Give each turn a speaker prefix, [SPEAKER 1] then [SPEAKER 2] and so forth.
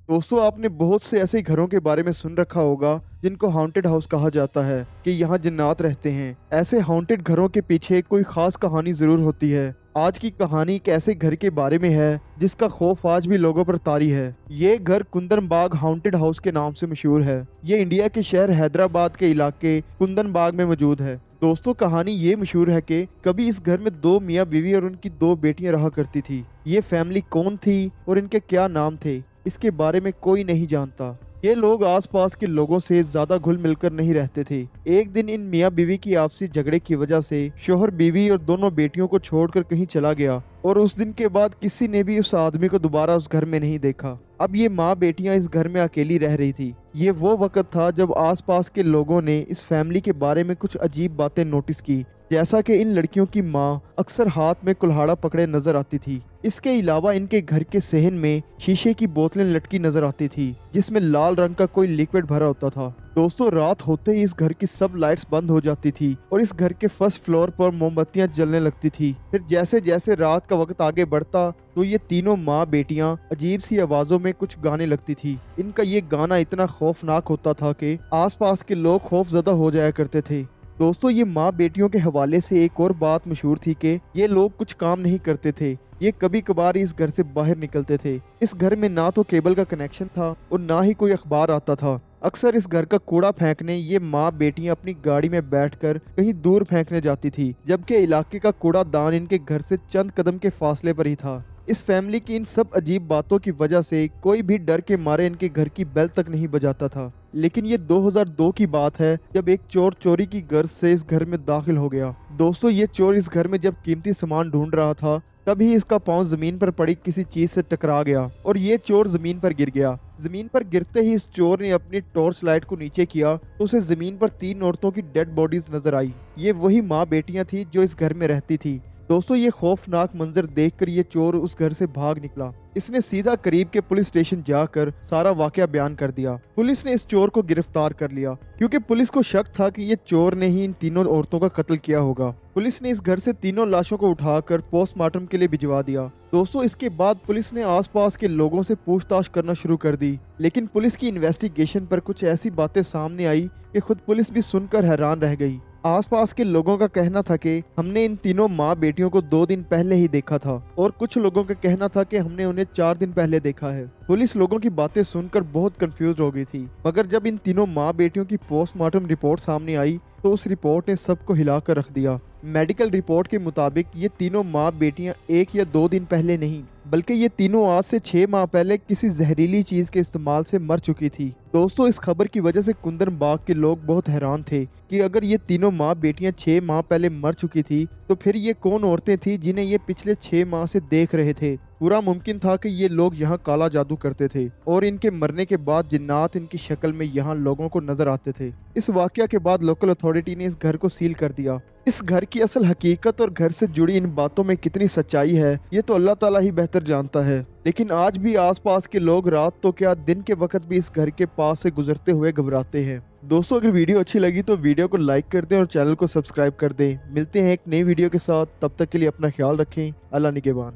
[SPEAKER 1] दोस्तों, आपने बहुत से ऐसे घरों के बारे में सुन रखा होगा जिनको हॉन्टेड हाउस कहा जाता है कि यहाँ जिन्नात रहते हैं। ऐसे हॉन्टेड घरों के पीछे कोई खास कहानी जरूर होती है। आज की कहानी एक ऐसे घर के बारे में है जिसका खौफ आज भी लोगों पर तारी है। ये घर कुंदनबाग हॉन्टेड हाउस के नाम से मशहूर है। ये इंडिया के शहर हैदराबाद के इलाके कुंदनबाग में मौजूद है। दोस्तों, कहानी ये मशहूर है कि कभी इस घर में दो मियाँ बीवी और उनकी दो बेटियां रहा करती थी। ये फैमिली कौन थी और इनके क्या नाम थे, इसके बारे में कोई नहीं जानता। ये लोग आसपास के लोगों से ज्यादा घुल मिलकर नहीं रहते थे। एक दिन इन मियाँ बीवी की आपसी झगड़े की वजह से शोहर बीवी और दोनों बेटियों को छोड़कर कहीं चला गया और उस दिन के बाद किसी ने भी उस आदमी को दोबारा उस घर में नहीं देखा। अब ये माँ बेटियां इस घर में अकेली रह रही थी। ये वो वक्त था जब आसपास के लोगों ने इस फैमिली के बारे में कुछ अजीब बातें नोटिस की, जैसा कि इन लड़कियों की माँ अक्सर हाथ में कुल्हाड़ा पकड़े नजर आती थी। इसके अलावा इनके घर के सहन में शीशे की बोतलें लटकी नजर आती थी जिसमें लाल रंग का कोई लिक्विड भरा होता था। दोस्तों, रात होते ही इस घर की सब लाइट्स बंद हो जाती थी और इस घर के फर्स्ट फ्लोर पर मोमबत्तियां जलने लगती थी। फिर जैसे जैसे रात का वक्त आगे बढ़ता तो ये तीनों माँ बेटियां अजीब सी आवाजों में कुछ गाने लगती थी। इनका ये गाना इतना खौफनाक होता था कि आसपास के लोग खौफजदा हो जाया करते थे। दोस्तों, ये माँ बेटियों के हवाले से एक और बात मशहूर थी कि ये लोग कुछ काम नहीं करते थे। ये कभी कभार इस घर से बाहर निकलते थे। इस घर में ना तो केबल का कनेक्शन था और ना ही कोई अखबार आता था। अक्सर इस घर का कूड़ा फेंकने ये माँ बेटियां अपनी गाड़ी में बैठकर कहीं दूर फेंकने जाती थी, जबकि इलाके का कूड़ादान इनके घर से चंद कदम के फासले पर ही था। इस फैमिली की इन सब अजीब बातों की वजह से कोई भी डर के मारे इनके घर की बेल तक नहीं बजाता था। लेकिन ये 2002 की बात है जब एक चोर चोरी की गर्ज से इस घर में दाखिल हो गया। दोस्तों, ये चोर इस घर में जब कीमती सामान ढूंढ रहा था तभी इसका पांव जमीन पर पड़ी किसी चीज से टकरा गया और ये चोर जमीन पर गिर गया। जमीन पर गिरते ही इस चोर ने अपनी टॉर्च लाइट को नीचे किया तो उसे जमीन पर तीन औरतों की डेड बॉडीज नजर आई। ये वही माँ बेटियां थी जो इस घर में रहती थी। दोस्तों, ये खौफनाक मंजर देखकर ये चोर उस घर से भाग निकला। इसने सीधा करीब के पुलिस स्टेशन जाकर सारा वाकया बयान कर दिया। पुलिस ने इस चोर को गिरफ्तार कर लिया क्योंकि पुलिस को शक था कि ये चोर ने ही इन तीनों औरतों का कत्ल किया होगा। पुलिस ने इस घर से तीनों लाशों को उठाकर पोस्टमार्टम के लिए भिजवा दिया। दोस्तों, इसके बाद पुलिस ने आसपास के लोगों से पूछताछ करना शुरू कर दी, लेकिन पुलिस की इन्वेस्टिगेशन पर कुछ ऐसी बातें सामने आई कि खुद पुलिस भी सुनकर हैरान रह गई। आसपास के लोगों का कहना था कि हमने इन तीनों माँ बेटियों को 2 दिन पहले ही देखा था और कुछ लोगों का कहना था कि हमने उन्हें 4 दिन पहले देखा है। पुलिस लोगों की बातें सुनकर बहुत कंफ्यूज हो गई थी, मगर जब इन तीनों माँ बेटियों की पोस्टमार्टम रिपोर्ट सामने आई तो उस रिपोर्ट ने सबको हिलाकर रख दिया। मेडिकल रिपोर्ट के मुताबिक ये तीनों माँ बेटियां 1 या 2 दिन पहले नहीं बल्कि ये तीनों आज से 6 माह पहले किसी जहरीली चीज के इस्तेमाल से मर चुकी थी। दोस्तों, इस खबर की वजह से कुंदनबाग के लोग बहुत हैरान थे कि अगर ये तीनों माँ बेटियां 6 माह पहले मर चुकी थी तो फिर ये कौन औरतें थी जिन्हें ये पिछले 6 माह से देख रहे थे। पूरा मुमकिन था कि ये लोग यहाँ काला जादू करते थे और इनके मरने के बाद जिन्नात इनकी शक्ल में यहाँ लोगों को नजर आते थे। इस वाकया के बाद लोकल अथॉरिटी ने इस घर को सील कर दिया। इस घर की असल हकीकत और घर से जुड़ी इन बातों में कितनी सच्चाई है ये तो अल्लाह ताला ही बेहतर जानता है, लेकिन आज भी आसपास के लोग रात तो क्या दिन के वक्त भी इस घर के पास से गुजरते हुए घबराते हैं। दोस्तों, अगर वीडियो अच्छी लगी तो वीडियो को लाइक कर दें और चैनल को सब्सक्राइब कर दें। मिलते हैं एक नई वीडियो के साथ, तब तक के लिए अपना ख्याल रखें। अल्लाह निगहबान।